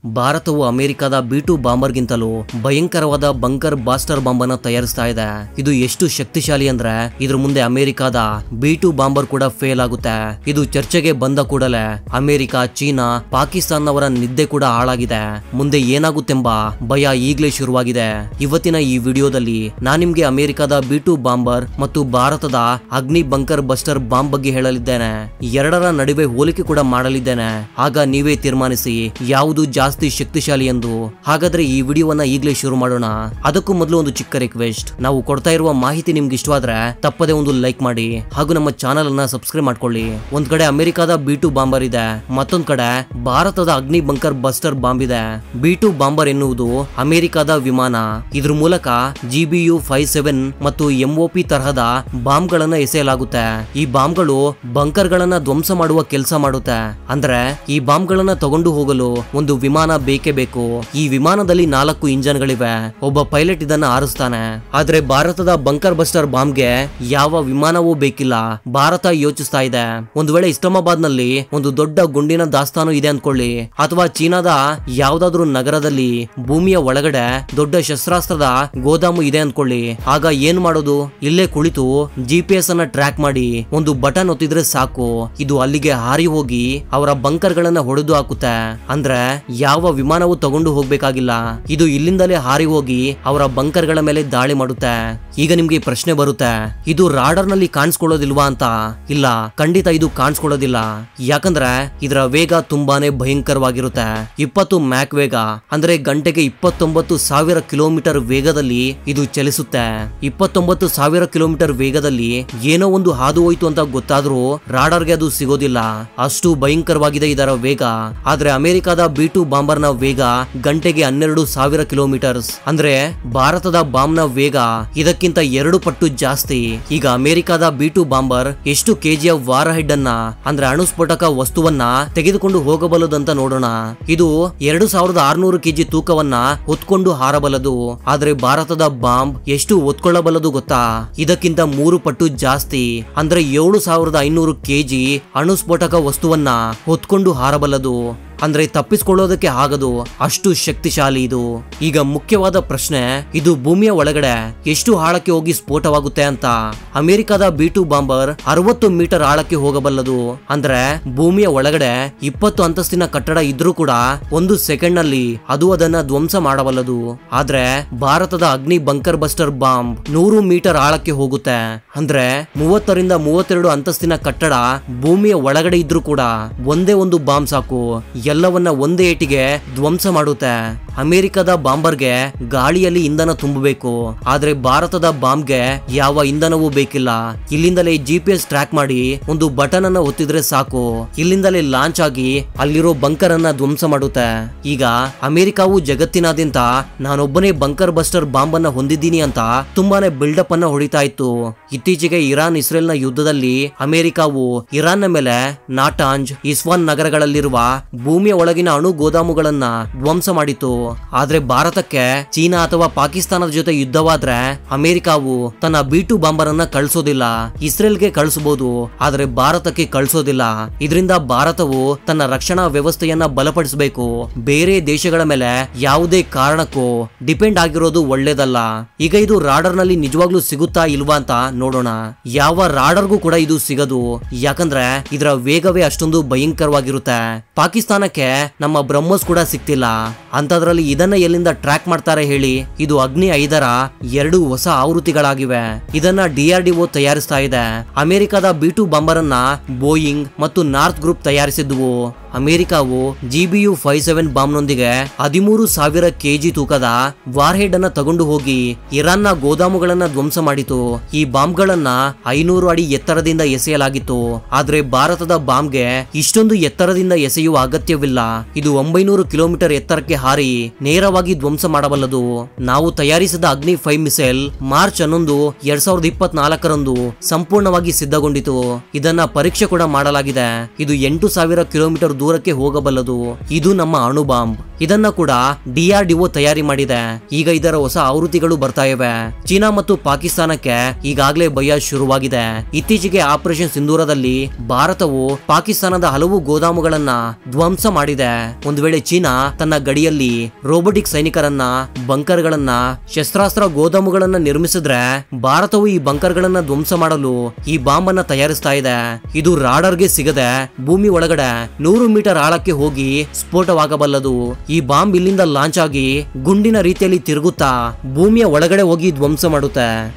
ಭಾರತವು ಅಮೆರಿಕದ B2 ಬಾಂಬರ್ಗಿಂತಲೂ ಭಯಂಕರವಾದ ಬಂಕರ್ ಬಾಸ್ಟರ್ ಬಾಂಬ್ ಅನ್ನು ತಯಾರಿಸ್ತಾ ಇದೆ. ಇದು ಎಷ್ಟು ಶಕ್ತಿಶಾಲಿ ಅಂದ್ರೆ ಇದ್ರ ಮುಂದೆ ಅಮೆರಿಕದ B2 ಬಾಂಬರ್ ಕೂಡ ಫೇಲ್ ಆಗುತ್ತೆ. ಇದು ಚರ್ಚೆಗೆ ಬಂದ ಕೂಡಲೇ ಅಮೆರಿಕ, ಚೀನಾ, ಪಾಕಿಸ್ತಾನವರ ನಿದ್ದೆ ಕೂಡ ಹಾಳಾಗಿದೆ. ಮುಂದೆ ಏನಾಗುತ್ತೆಂಬ ಭಯ ಈಗಲೇ ಶುರುವಾಗಿದೆ. ಇವತ್ತಿನ ಈ ವಿಡಿಯೋದಲ್ಲಿ ನಾನು ನಿಮ್ಗೆ ಅಮೆರಿಕದ B2 ಬಾಂಬರ್ ಮತ್ತು ಭಾರತದ ಅಗ್ನಿ ಬಂಕರ್ ಬಸ್ಟರ್ ಬಾಂಬ್ ಬಗ್ಗೆ ಹೇಳಲಿದ್ದೇನೆ. ಎರಡರ ನಡುವೆ ಹೋಲಿಕೆ ಕೂಡ ಮಾಡಲಿದ್ದೇನೆ. ಆಗ ನೀವೇ ತೀರ್ಮಾನಿಸಿ ಯಾವುದು ಜಾಸ್ತಿ ಶಕ್ತಿಶಾಲಿ ಎಂದು. ಹಾಗಾದ್ರೆ ಈ ವಿಡಿಯೋವನ್ನ ಈಗಲೇ ಶುರು ಮಾಡೋಣ. ಅದಕ್ಕೂ ಮೊದಲು ಒಂದು ಚಿಕ್ಕ ರಿಕ್ವೆಸ್ಟ್, ನಾವು ಕೊಡ್ತಾ ಇರುವ ಮಾಹಿತಿ ನಿಮ್ಗೆ ಇಷ್ಟವಾದ್ರೆ ತಪ್ಪದೆ ಒಂದು ಲೈಕ್ ಮಾಡಿ ಹಾಗೂ ನಮ್ಮ ಚಾನೆಲ್ ಅನ್ನ ಸಬ್ಸ್ಕ್ರೈಬ್ ಮಾಡ್ಕೊಳ್ಳಿ. ಒಂದ್ ಕಡೆ ಅಮೆರಿಕದ B2 ಬಾಂಬರ್ ಇದೆ, ಮತ್ತೊಂದ್ ಕಡೆ ಭಾರತದ ಅಗ್ನಿ ಬಂಕರ್ ಬಸ್ಟರ್ ಬಾಂಬ್ ಇದೆ. B2 ಬಾಂಬರ್ ಎನ್ನುವುದು ಅಮೆರಿಕದ ವಿಮಾನ. ಇದ್ರ ಮೂಲಕ GBU-57 ಮತ್ತು MOP ತರಹದ ಬಾಂಬ್ ಗಳನ್ನ ಎಸೆಯಲಾಗುತ್ತೆ. ಈ ಬಾಂಬ್ಗಳು ಬಂಕರ್ ಗಳನ್ನ ಧ್ವಂಸ ಮಾಡುವ ಕೆಲಸ ಮಾಡುತ್ತೆ. ಅಂದ್ರೆ ಈ ಬಾಂಬ್ ಗಳನ್ನ ತಗೊಂಡು ಹೋಗಲು ಒಂದು ವಿಮಾನ ಬೇಕೇ ಬೇಕು. ಈ ವಿಮಾನದಲ್ಲಿ 4 ಇಂಜನ್ಗಳಿವೆ. ಒಬ್ಬ ಪೈಲಟ್ ಇದನ್ನ ಹಾರಿಸ್ತಾನೆ. ಆದ್ರೆ ಭಾರತದ ಬಂಕರ್ ಬಸ್ಟರ್ ಬಾಂಬ್ಗೆ ಯಾವ ವಿಮಾನವೂ ಬೇಕಿಲ್ಲ. ಭಾರತ ಯೋಚಿಸ್ತಾ ಇದೆ, ಒಂದು ವೇಳೆ ಇಸ್ಲಾಮಾಬಾದ್ ನಲ್ಲಿ ಒಂದು ದೊಡ್ಡ ಗುಂಡಿನ ದಾಸ್ತಾನು ಇದೆ ಅನ್ಕೊಳ್ಳಿ, ಅಥವಾ ಚೀನಾದ ಯಾವ್ದಾದ್ರು ನಗರದಲ್ಲಿ ಭೂಮಿಯ ಒಳಗಡೆ ದೊಡ್ಡ ಶಸ್ತ್ರಾಸ್ತ್ರದ ಗೋದಾಮು ಇದೆ ಅನ್ಕೊಳ್ಳಿ. ಆಗ ಏನ್ ಮಾಡೋದು? ಇಲ್ಲೇ ಕುಳಿತು GPS ಅನ್ನ ಟ್ರ್ಯಾಕ್ ಮಾಡಿ ಒಂದು ಬಟನ್ ಒತ್ತಿದ್ರೆ ಸಾಕು, ಇದು ಅಲ್ಲಿಗೆ ಹಾರಿ ಹೋಗಿ ಅವರ ಬಂಕರ್ ಗಳನ್ನ ಹೊಡೆದು ಹಾಕುತ್ತೆ. ಅಂದ್ರೆ ಯಾವ ವಿಮಾನವು ತಗೊಂಡು ಹೋಗ್ಬೇಕಾಗಿಲ್ಲ, ಇದು ಇಲ್ಲಿಂದಲೇ ಹಾರಿ ಹೋಗಿ ಅವರ ಬಂಕರ್ ಗಳ ಮೇಲೆ ದಾಳಿ ಮಾಡುತ್ತೆ. ಈಗ ನಿಮ್ಗೆ ಪ್ರಶ್ನೆ ಬರುತ್ತೆ, ಇದು ರಾಡರ್ ನಲ್ಲಿ ಕಾಣಿಸ್ಕೊಳ್ಳೋದಿಲ್ವಾ ಅಂತ. ಇಲ್ಲ, ಖಂಡಿತ ಇದು ಕಾಣಿಸ್ಕೊಳ್ಳೋದಿಲ್ಲ. ಯಾಕಂದ್ರೆ ಇದರ ವೇಗ ತುಂಬಾನೇ ಭಯಂಕರವಾಗಿರುತ್ತೆ. 20 ಮ್ಯಾಕ್ ವೇಗ, ಅಂದ್ರೆ ಗಂಟೆಗೆ 29,000 ಕಿಲೋಮೀಟರ್ ವೇಗದಲ್ಲಿ ಇದು ಚಲಿಸುತ್ತೆ. 29,000 ಕಿಲೋಮೀಟರ್ ವೇಗದಲ್ಲಿ ಏನೋ ಒಂದು ಹಾದು ಹೋಯ್ತು ಅಂತ ಗೊತ್ತಾದ್ರೂ ರಾಡರ್ಗೆ ಅದು ಸಿಗೋದಿಲ್ಲ. ಅಷ್ಟು ಭಯಂಕರವಾಗಿದೆ ಇದರ ವೇಗ. ಆದ್ರೆ ಅಮೆರಿಕದ B2 ಬಾಂಬರ್ ನ ವೇಗ ಗಂಟೆಗೆ 12,000 ಕಿಲೋಮೀಟರ್ಸ್. ಅಂದ್ರೆ ಭಾರತದ ಬಾಂಬ್ ನ ವೇಗ ಇದಕ್ಕಿಂತ 2 ಪಟ್ಟು ಜಾಸ್ತಿ. ಈಗ ಅಮೆರಿಕದ B2 ಬಾಂಬರ್ ಎಷ್ಟು ಕೆಜಿಯ ವಾರ್ ಹೆಡ್ ಅನ್ನ, ಅಂದ್ರೆ ಅಣುಸ್ಫೋಟಕ ವಸ್ತುವನ್ನ ತೆಗೆದುಕೊಂಡು ಹೋಗಬಲ್ಲದಂತ ನೋಡೋಣ. ಇದು 2,600 ಕೆಜಿ ತೂಕವನ್ನ ಹೊತ್ಕೊಂಡು ಹಾರಬಲ್ಲದು. ಆದ್ರೆ ಭಾರತದ ಬಾಂಬ್ ಎಷ್ಟು ಹೊತ್ಕೊಳ್ಳಬಲ್ಲದು ಗೊತ್ತಾ? ಇದಕ್ಕಿಂತ 3 ಪಟ್ಟು ಜಾಸ್ತಿ. ಅಂದ್ರೆ 7,500 ಕೆಜಿ ಅಣುಸ್ಫೋಟಕ ವಸ್ತುವನ್ನ ಹೊತ್ಕೊಂಡು ಹಾರಬಲ್ಲದು. ಅಂದ್ರೆ ತಪ್ಪಿಸಿಕೊಳ್ಳೋದಕ್ಕೆ ಆಗದು, ಅಷ್ಟು ಶಕ್ತಿಶಾಲಿ ಇದು. ಈಗ ಮುಖ್ಯವಾದ ಪ್ರಶ್ನೆ, ಇದು ಭೂಮಿಯ ಒಳಗಡೆ ಎಷ್ಟು ಆಳಕ್ಕೆ ಹೋಗಿ ಸ್ಫೋಟವಾಗುತ್ತೆ ಅಂತ. ಅಮೆರಿಕದ B2 ಬಾಂಬರ್ 60 ಮೀಟರ್ ಆಳಕ್ಕೆ ಹೋಗಬಲ್ಲದು. ಅಂದ್ರೆ ಭೂಮಿಯ ಒಳಗಡೆ 20 ಅಂತಸ್ತಿನ ಕಟ್ಟಡ ಇದ್ರೂ ಕೂಡ 1 ಸೆಕೆಂಡ್ ನಲ್ಲಿ ಅದು ಅದನ್ನ ಧ್ವಂಸ ಮಾಡಬಲ್ಲದು. ಆದ್ರೆ ಭಾರತದ ಅಗ್ನಿ ಬಂಕರ್ ಬಸ್ಟರ್ ಬಾಂಬ್ 100 ಮೀಟರ್ ಆಳಕ್ಕೆ ಹೋಗುತ್ತೆ. ಅಂದ್ರೆ 30 ರಿಂದ 32 ಅಂತಸ್ತಿನ ಕಟ್ಟಡ ಭೂಮಿಯ ಒಳಗಡೆ ಇದ್ರೂ ಕೂಡ ಒಂದೇ ಒಂದು ಬಾಂಬ್ ಸಾಕು, ಎಲ್ಲವನ್ನ ಒಂದೇ ಏಟಿಗೆ ಧ್ವಂಸ ಮಾಡುತ್ತೆ. ಅಮೆರಿಕದ ಬಾಂಬರ್ಗೆ ಗಾಳಿಯಲ್ಲಿ ಇಂಧನ ತುಂಬಬೇಕು, ಆದ್ರೆ ಭಾರತದ ಬಾಂಬ್ಗೆ ಯಾವ ಇಂಧನವೂ ಬೇಕಿಲ್ಲ. ಇಲ್ಲಿಂದಲೇ GPS ಟ್ರ್ಯಾಕ್ ಮಾಡಿ ಒಂದು ಬಟನ್ ಅನ್ನ ಒತ್ತಿದ್ರೆ ಸಾಕು, ಇಲ್ಲಿಂದಲೇ ಲಾಂಚ್ ಆಗಿ ಅಲ್ಲಿರೋ ಬಂಕರ್ ಅನ್ನ ಧ್ವಂಸ ಮಾಡುತ್ತೆ. ಈಗ ಅಮೆರಿಕವು ಜಗತ್ತಿನಾದ್ಯಂತ ನಾನೊಬ್ಬನೇ ಬಂಕರ್ ಬಸ್ಟರ್ ಬಾಂಬ್ ಅನ್ನ ಹೊಂದಿದ್ದೀನಿ ಅಂತ ತುಂಬಾನೇ ಬಿಲ್ಡಪ್ ಅನ್ನ ಹೊಡಿತಾ ಇತ್ತು. ಇತ್ತೀಚೆಗೆ ಇರಾನ್ ಇಸ್ರೇಲ್ ನ ಯುದ್ಧದಲ್ಲಿ ಅಮೆರಿಕವು ಇರಾನ್ ನ ಮೇಲೆ ನಾಟಾಂಜ್, ಇಸ್ವಾನ್ ನಗರಗಳಲ್ಲಿರುವ ಭೂಮಿಯ ಒಳಗಿನ ಅಣು ಗೋದಾಮುಗಳನ್ನ ಧ್ವಂಸ ಮಾಡಿತು. ಆದ್ರೆ ಭಾರತಕ್ಕೆ ಚೀನಾ ಅಥವಾ ಪಾಕಿಸ್ತಾನದ ಜೊತೆ ಯುದ್ಧವಾದ್ರೆ ಅಮೆರಿಕವು ತನ್ನ B2 ಬಾಂಬರ್ ಅನ್ನ ಕಳಿಸೋದಿಲ್ಲ. ಇಸ್ರೇಲ್ಗೆ ಕಳಿಸಬಹುದು, ಆದ್ರೆ ಭಾರತಕ್ಕೆ ಕಳಿಸೋದಿಲ್ಲ. ಇದರಿಂದ ಭಾರತವು ತನ್ನ ರಕ್ಷಣಾ ವ್ಯವಸ್ಥೆಯನ್ನ ಬಲಪಡಿಸಬೇಕು. ಬೇರೆ ದೇಶಗಳ ಮೇಲೆ ಯಾವುದೇ ಕಾರಣಕ್ಕೂ ಡಿಪೆಂಡ್ ಆಗಿರೋದು ಒಳ್ಳೇದಲ್ಲ. ಈಗ ಇದು ರಾಡರ್ ನಲ್ಲಿ ನಿಜವಾಗ್ಲೂ ಸಿಗುತ್ತಾ ಇಲ್ವಾ ಅಂತ ನೋಡೋಣ. ಯಾವ ರಾಡರ್ಗೂ ಕೂಡ ಇದು ಸಿಗದು, ಯಾಕಂದ್ರೆ ಇದರ ವೇಗವೇ ಅಷ್ಟೊಂದು ಭಯಂಕರವಾಗಿರುತ್ತೆ. ಪಾಕಿಸ್ತಾನಕ್ಕೆ ನಮ್ಮ ಬ್ರಹ್ಮೋಸ್ ಕೂಡ ಸಿಕ್ತಿಲ್ಲ, ಅಂತದ್ರಲ್ಲಿ ಇದನ್ನ ಎಲ್ಲಿಂದ ಟ್ರ್ಯಾಕ್ ಮಾಡ್ತಾರೆ ಹೇಳಿ? ಇದು ಅಗ್ನಿ 5ರ 2 ಹೊಸ ಆವೃತ್ತಿಗಳಾಗಿವೆ. ಇದನ್ನ DRDO ತಯಾರಿಸ್ತಾ ಇದೆ. ಅಮೆರಿಕದ B2 ಬಾಂಬರ್ ಅನ್ನ ಬೋಯಿಂಗ್ ಮತ್ತು ನಾರ್ತ್ ಗ್ರೂಪ್ ತಯಾರಿಸಿದ್ವು. ಅಮೆರಿಕವು GBU-57 ಬಾಂಬ್ ನೊಂದಿಗೆ 13,000 ಕೆಜಿ ತೂಕದ ವಾರ್ ಹೆಡ್ ಅನ್ನ ತಗೊಂಡು ಹೋಗಿ ಇರಾನ್ ನ ಗೋದಾಮುಗಳನ್ನ ಧ್ವಂಸ ಮಾಡಿತು. ಈ ಬಾಂಬ್ ಗಳನ್ನ 500 ಅಡಿ ಎತ್ತರದಿಂದ ಎಸೆಯಲಾಗಿತ್ತು. ಆದ್ರೆ ಭಾರತದ ಬಾಂಬ್ಗೆ ಇಷ್ಟೊಂದು ಎತ್ತರದಿಂದ ಎಸೆಯುವ ಅಗತ್ಯವಿಲ್ಲ. ಇದು 900 ಕಿಲೋಮೀಟರ್ ಎತ್ತರಕ್ಕೆ ಹಾರಿ ನೇರವಾಗಿ ಧ್ವಂಸ ಮಾಡಬಲ್ಲದು. ನಾವು ತಯಾರಿಸಿದ ಅಗ್ನಿ 5 ಮಿಸೈಲ್ ಮಾರ್ಚ್ 11, 2024ರಂದು ಸಂಪೂರ್ಣವಾಗಿ ಸಿದ್ಧಗೊಂಡಿತು. ಇದನ್ನ ಪರೀಕ್ಷೆ ಕೂಡ ಮಾಡಲಾಗಿದೆ. ಇದು 8,000 ಕಿಲೋಮೀಟರ್ ದೂರಕ್ಕೆ ಹೋಗಬಲ್ಲದು. ಇದು ನಮ್ಮ ಅಣು ಬಾಂಬ್. ಇದನ್ನ ಕೂಡ DRDO ತಯಾರಿ ಮಾಡಿದೆ. ಈಗ ಇದರ ಹೊಸ ಆವೃತ್ತಿಗಳು ಬರ್ತಾ ಇವೆ. ಚೀನಾ ಮತ್ತು ಪಾಕಿಸ್ತಾನಕ್ಕೆ ಈಗಾಗಲೇ ಭಯ ಶುರುವಾಗಿದೆ. ಇತ್ತೀಚೆಗೆ ಆಪರೇಷನ್ ಸಿಂಧೂರದಲ್ಲಿ ಭಾರತವು ಪಾಕಿಸ್ತಾನದ ಹಲವು ಗೋದಾಮುಗಳನ್ನ ಧ್ವಂಸ ಮಾಡಿದೆ. ಒಂದು ವೇಳೆ ಚೀನಾ ತನ್ನ ಗಡಿಯಲ್ಲಿ ರೋಬೋಟಿಕ್ ಸೈನಿಕರನ್ನ, ಬಂಕರ್ಗಳನ್ನ, ಶಸ್ತ್ರಾಸ್ತ್ರ ಗೋದಾಮುಗಳನ್ನ ನಿರ್ಮಿಸಿದ್ರೆ ಭಾರತವು ಈ ಬಂಕರ್ಗಳನ್ನ ಧ್ವಂಸ ಮಾಡಲು ಈ ಬಾಂಬ್ ಅನ್ನ ತಯಾರಿಸ್ತಾ ಇದೆ. ಇದು ರಾಡರ್ಗೆ ಸಿಗದೆ ಭೂಮಿ ಒಳಗಡೆ 100 ಮೀಟರ್ ಆಳಕ್ಕೆ ಹೋಗಿ ಸ್ಫೋಟವಾಗಬಲ್ಲದು. ಈ ಬಾಂಬ್ ಇಲ್ಲಿಂದ ಲಾಂಚ್ ಆಗಿ ಗುಂಡಿನ ರೀತಿಯಲ್ಲಿ ತಿರುಗುತ್ತಾ ಭೂಮಿಯ ಒಳಗಡೆ ಹೋಗಿ ಧ್ವಂಸ ಮಾಡುತ್ತೆ.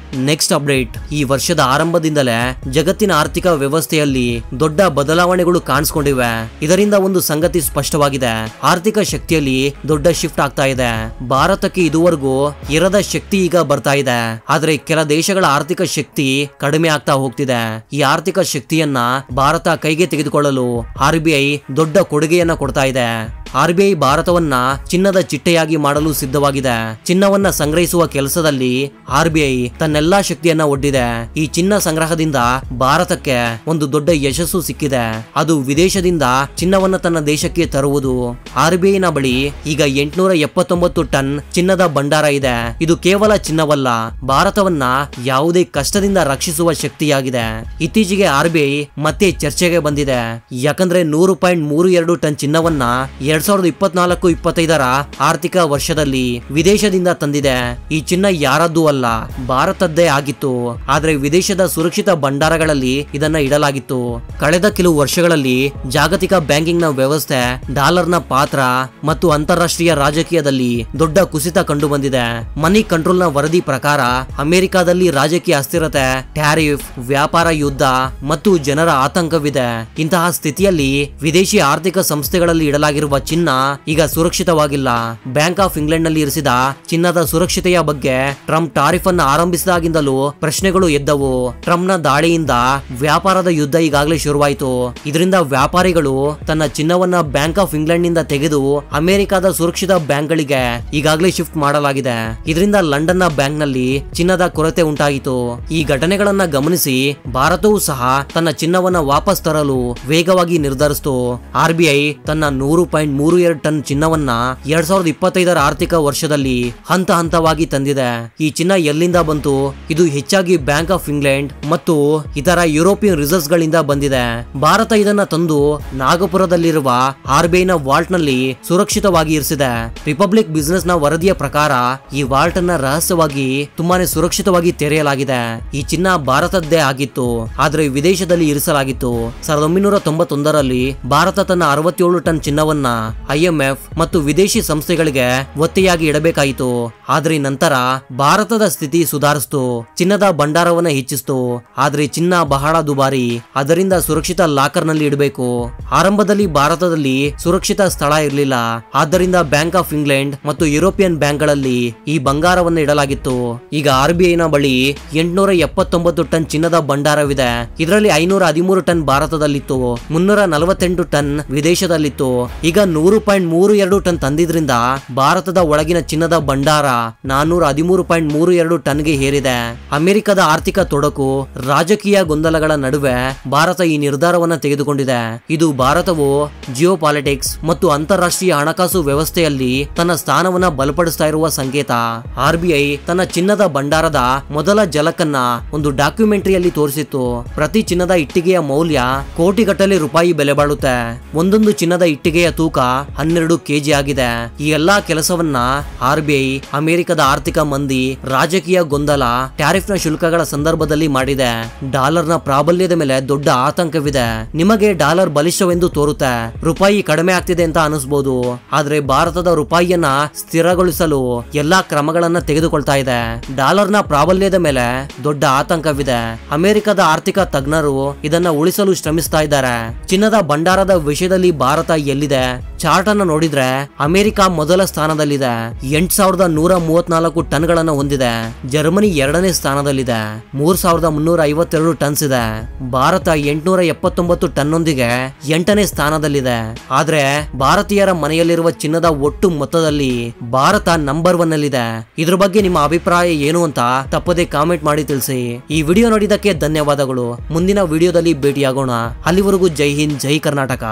ನೆಕ್ಸ್ಟ್ ಅಪ್ಡೇಟ್, ಈ ವರ್ಷದ ಆರಂಭದಿಂದಲೇ ಜಗತ್ತಿನ ಆರ್ಥಿಕ ವ್ಯವಸ್ಥೆಯಲ್ಲಿ ದೊಡ್ಡ ಬದಲಾವಣೆಗಳು ಕಾಣಿಸ್ಕೊಂಡಿವೆ. ಇದರಿಂದ ಒಂದು ಸಂಗತಿ ಸ್ಪಷ್ಟವಾಗಿದೆ, ಆರ್ಥಿಕ ಶಕ್ತಿಯಲ್ಲಿ ದೊಡ್ಡ ಶಿಫ್ಟ್ ಆಗ್ತಾ ಇದೆ. ಭಾರತಕ್ಕೆ ಇದುವರೆಗೂ ಇರದ ಶಕ್ತಿ ಈಗ ಬರ್ತಾ ಇದೆ. ಆದ್ರೆ ಕೆಲ ದೇಶಗಳ ಆರ್ಥಿಕ ಶಕ್ತಿ ಕಡಿಮೆ ಆಗ್ತಾ ಹೋಗ್ತಿದೆ. ಈ ಆರ್ಥಿಕ ಶಕ್ತಿಯನ್ನ ಭಾರತ ಕೈಗೆ ತೆಗೆದುಕೊಳ್ಳಲು RBI ದೊಡ್ಡ ಕೊಡುಗೆಯನ್ನ ಕೊಡ್ತಾ ಇದೆ. RBI ಭಾರತವನ್ನ ಚಿನ್ನದ ಚಿಟ್ಟೆಯಾಗಿ ಮಾಡಲು ಸಿದ್ಧವಾಗಿದೆ. ಚಿನ್ನವನ್ನ ಸಂಗ್ರಹಿಸುವ ಕೆಲಸದಲ್ಲಿ RBI ತನ್ನೆಲ್ಲಾ ಶಕ್ತಿಯನ್ನ ಒಡ್ಡಿದೆ. ಈ ಚಿನ್ನ ಸಂಗ್ರಹದಿಂದ ಭಾರತಕ್ಕೆ ಒಂದು ದೊಡ್ಡ ಯಶಸ್ಸು ಸಿಕ್ಕಿದೆ. ಅದು ವಿದೇಶದಿಂದ ಚಿನ್ನವನ್ನ ತನ್ನ ದೇಶಕ್ಕೆ ತರುವುದು. RBI ನ ಬಳಿ ಈಗ 879 ಟನ್ ಚಿನ್ನದ ಭಂಡಾರ ಇದೆ. ಇದು ಕೇವಲ ಚಿನ್ನವಲ್ಲ, ಭಾರತವನ್ನ ಯಾವುದೇ ಕಷ್ಟದಿಂದ ರಕ್ಷಿಸುವ ಶಕ್ತಿಯಾಗಿದೆ. ಇತ್ತೀಚೆಗೆ RBI ಮತ್ತೆ ಚರ್ಚೆಗೆ ಬಂದಿದೆ. ಯಾಕಂದ್ರೆ 100.32 ಟನ್ ಚಿನ್ನವನ್ನ 2024-25 ಆರ್ಥಿಕ ವರ್ಷದಲ್ಲಿ ವಿದೇಶದಿಂದ ತಂದಿದೆ. ಈ ಚಿನ್ನ ಯಾರದ್ದೂ ಅಲ್ಲ, ಭಾರತದ್ದೇ ಆಗಿತ್ತು. ಆದ್ರೆ ವಿದೇಶದ ಸುರಕ್ಷಿತ ಭಂಡಾರಗಳಲ್ಲಿ ಇದನ್ನ ಇಡಲಾಗಿತ್ತು. ಕಳೆದ ಕೆಲವು ವರ್ಷಗಳಲ್ಲಿ ಜಾಗತಿಕ ಬ್ಯಾಂಕಿಂಗ್ ನ ವ್ಯವಸ್ಥೆ, ಡಾಲರ್ನ ಪಾತ್ರ ಮತ್ತು ಅಂತಾರಾಷ್ಟ್ರೀಯ ರಾಜಕೀಯದಲ್ಲಿ ದೊಡ್ಡ ಕುಸಿತ ಕಂಡು ಬಂದಿದೆ. ಮನಿ ಕಂಟ್ರೋಲ್ ನ ವರದಿ ಪ್ರಕಾರ ಅಮೆರಿಕಾದಲ್ಲಿ ರಾಜಕೀಯ ಅಸ್ಥಿರತೆ, ಟ್ಯಾರಿಫ್, ವ್ಯಾಪಾರ ಯುದ್ಧ ಮತ್ತು ಜನರ ಆತಂಕವಿದೆ. ಇಂತಹ ಸ್ಥಿತಿಯಲ್ಲಿ ವಿದೇಶಿ ಆರ್ಥಿಕ ಸಂಸ್ಥೆಗಳಲ್ಲಿ ಇಡಲಾಗಿರುವ ಚಿನ್ನ ಈಗ ಸುರಕ್ಷಿತವಾಗಿಲ್ಲ. ಬ್ಯಾಂಕ್ ಆಫ್ ಇಂಗ್ಲೆಂಡ್ ನಲ್ಲಿ ಇರಿಸಿದ ಚಿನ್ನದ ಸುರಕ್ಷತೆಯ ಬಗ್ಗೆ ಟ್ರಂಪ್ ಟಾರಿಫ್ ಅನ್ನು ಆರಂಭಿಸಿದಾಗಿಂದಲೂ ಪ್ರಶ್ನೆಗಳು ಎದ್ದವು. ಟ್ರಂಪ್ ನ ದಾಳಿಯಿಂದ ವ್ಯಾಪಾರದ ಯುದ್ಧ ಈಗಾಗಲೇ ಶುರುವಾಯಿತು. ಇದರಿಂದ ವ್ಯಾಪಾರಿಗಳು ತನ್ನ ಚಿನ್ನವನ್ನ ಬ್ಯಾಂಕ್ ಆಫ್ ಇಂಗ್ಲೆಂಡ್ ನಿಂದ ತೆಗೆದು ಅಮೆರಿಕದ ಸುರಕ್ಷಿತ ಬ್ಯಾಂಕ್ ಗಳಿಗೆ ಈಗಾಗಲೇ ಶಿಫ್ಟ್ ಮಾಡಲಾಗಿದೆ. ಇದರಿಂದ ಲಂಡನ್ ನ ಬ್ಯಾಂಕ್ ನಲ್ಲಿ ಚಿನ್ನದ ಕೊರತೆ ಉಂಟಾಯಿತು. ಈ ಘಟನೆಗಳನ್ನ ಗಮನಿಸಿ ಭಾರತವು ಸಹ ತನ್ನ ಚಿನ್ನವನ್ನ ವಾಪಸ್ ತರಲು ವೇಗವಾಗಿ ನಿರ್ಧರಿಸಿತು. RBI ತನ್ನ 100.32 ಟನ್ ಚಿನ್ನವನ್ನ 2025 ಆರ್ಥಿಕ ವರ್ಷದಲ್ಲಿ ಹಂತ ಹಂತವಾಗಿ ತಂದಿದೆ. ಈ ಚಿನ್ನ ಎಲ್ಲಿಂದ ಬಂತು? ಇದು ಹೆಚ್ಚಾಗಿ ಬ್ಯಾಂಕ್ ಆಫ್ ಇಂಗ್ಲೆಂಡ್ ಮತ್ತು ಇತರ ಯುರೋಪಿಯನ್ ರಿಸರ್ವ್ಸ್ ಗಳಿಂದ ಬಂದಿದೆ. ಭಾರತ ಇದನ್ನ ತಂದು ನಾಗಪುರದಲ್ಲಿರುವ RBI ನ ವಾಲ್ಟ್ ನಲ್ಲಿ ಸುರಕ್ಷಿತವಾಗಿ ಇರಿಸಿದೆ. ರಿಪಬ್ಲಿಕ್ ಬಿಸಿನೆಸ್ ನ ವರದಿಯ ಪ್ರಕಾರ ಈ ವಾಲ್ಟ್ ಅನ್ನ ರಹಸ್ಯವಾಗಿ ತುಂಬಾನೇ ಸುರಕ್ಷಿತವಾಗಿ ತೆರೆಯಲಾಗಿದೆ. ಈ ಚಿನ್ನ ಭಾರತದ್ದೇ ಆಗಿತ್ತು, ಆದ್ರೆ ವಿದೇಶದಲ್ಲಿ ಇರಿಸಲಾಗಿತ್ತು. 1991ರಲ್ಲಿ ಭಾರತ ತನ್ನ 67 ಟನ್ ಚಿನ್ನವನ್ನ IMF ಮತ್ತು ವಿದೇಶಿ ಸಂಸ್ಥೆಗಳಿಗೆ ಒತ್ತೆಯಾಗಿ ಇಡಬೇಕಾಯಿತು. ಆದ್ರೆ ನಂತರ ಭಾರತದ ಸ್ಥಿತಿ ಸುಧಾರಿಸಿತು, ಚಿನ್ನದ ಭಂಡಾರವನ್ನ ಹೆಚ್ಚಿಸಿತು. ಆದ್ರೆ ಚಿನ್ನ ಬಹಳ ದುಬಾರಿ, ಅದರಿಂದ ಸುರಕ್ಷಿತ ಲಾಕರ್ ನಲ್ಲಿ ಇಡಬೇಕು. ಆರಂಭದಲ್ಲಿ ಭಾರತದಲ್ಲಿ ಸುರಕ್ಷಿತ ಸ್ಥಳ ಇರಲಿಲ್ಲ, ಆದ್ದರಿಂದ ಬ್ಯಾಂಕ್ ಆಫ್ ಇಂಗ್ಲೆಂಡ್ ಮತ್ತು ಯುರೋಪಿಯನ್ ಬ್ಯಾಂಕ್ ಗಳಲ್ಲಿ ಈ ಬಂಗಾರವನ್ನು ಇಡಲಾಗಿತ್ತು. ಈಗ RBI ನ ಬಳಿ 879 ಟನ್ ಚಿನ್ನದ ಭಂಡಾರವಿದೆ. ಇದರಲ್ಲಿ 513 ಟನ್ ಭಾರತದಲ್ಲಿತ್ತು, 348 ಟನ್ ವಿದೇಶದಲ್ಲಿತ್ತು. ಈಗ 100.32 ಟನ್ ತಂದಿದ್ರಿಂದ ಭಾರತದ ಒಳಗಿನ ಚಿನ್ನದ ಭಂಡಾರ 413.32 ಟನ್ಗೆ ಏರಿದೆ. ಅಮೆರಿಕದ ಆರ್ಥಿಕ ತೊಡಕು, ರಾಜಕೀಯ ಗೊಂದಲಗಳ ನಡುವೆ ಭಾರತ ಈ ನಿರ್ಧಾರವನ್ನ ತೆಗೆದುಕೊಂಡಿದೆ. ಇದು ಭಾರತವು ಜಿಯೋ ಪಾಲಿಟಿಕ್ಸ್ ಮತ್ತು ಅಂತಾರಾಷ್ಟ್ರೀಯ ಹಣಕಾಸು ವ್ಯವಸ್ಥೆಯಲ್ಲಿ ತನ್ನ ಸ್ಥಾನವನ್ನ ಬಲಪಡಿಸ್ತಾ ಇರುವ ಸಂಕೇತ. RBI ತನ್ನ ಚಿನ್ನದ ಭಂಡಾರದ ಮೊದಲ ಜಲಕನ್ನ ಒಂದು ಡಾಕ್ಯುಮೆಂಟರಿಯಲ್ಲಿ ತೋರಿಸಿತ್ತು. ಪ್ರತಿ ಚಿನ್ನದ ಇಟ್ಟಿಗೆಯ ಮೌಲ್ಯ ಕೋಟಿಗಟ್ಟಲೆ ರೂಪಾಯಿ ಬೆಲೆ ಬಾಳುತ್ತೆ. ಒಂದೊಂದು ಚಿನ್ನದ ಇಟ್ಟಿಗೆಯ ತೂಕ 12 kg ಆಗಿದೆ. ಈ ಎಲ್ಲಾ ಕೆಲಸವನ್ನ RBI ಅಮೆರಿಕದ ಆರ್ಥಿಕ ಮಂದಿ, ರಾಜಕೀಯ ಗೊಂದಲ, ಟ್ಯಾರಿಫ್ ನ ಶುಲ್ಕಗಳ ಸಂದರ್ಭದಲ್ಲಿ ಮಾಡಿದೆ. ಡಾಲರ್ ನ ಪ್ರಾಬಲ್ಯದ ಮೇಲೆ ದೊಡ್ಡ ಆತಂಕವಿದೆ. ನಿಮಗೆ ಡಾಲರ್ ಬಲಿಷ್ಠವೆಂದು ತೋರುತ್ತೆ, ರೂಪಾಯಿ ಕಡಿಮೆ ಆಗ್ತಿದೆ ಅಂತ ಅನಿಸಬಹುದು. ಆದ್ರೆ ಭಾರತದ ರೂಪಾಯಿಯನ್ನ ಸ್ಥಿರಗೊಳಿಸಲು ಎಲ್ಲಾ ಕ್ರಮಗಳನ್ನ ತೆಗೆದುಕೊಳ್ತಾ ಇದೆ. ಡಾಲರ್ ನ ಪ್ರಾಬಲ್ಯದ ಮೇಲೆ ದೊಡ್ಡ ಆತಂಕವಿದೆ. ಅಮೆರಿಕದ ಆರ್ಥಿಕ ತಜ್ಞರು ಇದನ್ನ ಉಳಿಸಲು ಶ್ರಮಿಸ್ತಾ ಇದ್ದಾರೆ. ಚಿನ್ನದ ಭಂಡಾರದ ವಿಷಯದಲ್ಲಿ ಭಾರತ ಎಲ್ಲಿದೆ? ಚಾರ್ಟ್ ಅನ್ನು ನೋಡಿದ್ರೆ ಅಮೆರಿಕ ಮೊದಲ ಸ್ಥಾನದಲ್ಲಿದೆ, 8134 ಟನ್ಗಳನ್ನು ಹೊಂದಿದೆ. ಜರ್ಮನಿ 2ನೇ ಸ್ಥಾನದಲ್ಲಿದೆ, 3352 ಟನ್ಸ್ ಇದೆ. ಭಾರತ 879 ಟನ್ ಒಂದಿಗೆ 8ನೇ ಸ್ಥಾನದಲ್ಲಿದೆ. ಆದ್ರೆ ಭಾರತೀಯರ ಮನೆಯಲ್ಲಿರುವ ಚಿನ್ನದ ಒಟ್ಟು ಮೊತ್ತದಲ್ಲಿ ಭಾರತ ನಂಬರ್ 1 ನಲ್ಲಿದೆ. ಇದ್ರ ಬಗ್ಗೆ ನಿಮ್ಮ ಅಭಿಪ್ರಾಯ ಏನು ಅಂತ ತಪ್ಪದೆ ಕಾಮೆಂಟ್ ಮಾಡಿ ತಿಳಿಸಿ. ಈ ವಿಡಿಯೋ ನೋಡಿದಕ್ಕೆ ಧನ್ಯವಾದಗಳು. ಮುಂದಿನ ವಿಡಿಯೋದಲ್ಲಿ ಭೇಟಿಯಾಗೋಣ. ಅಲ್ಲಿವರೆಗೂ ಜೈ ಹಿಂದ್, ಜೈ ಕರ್ನಾಟಕ.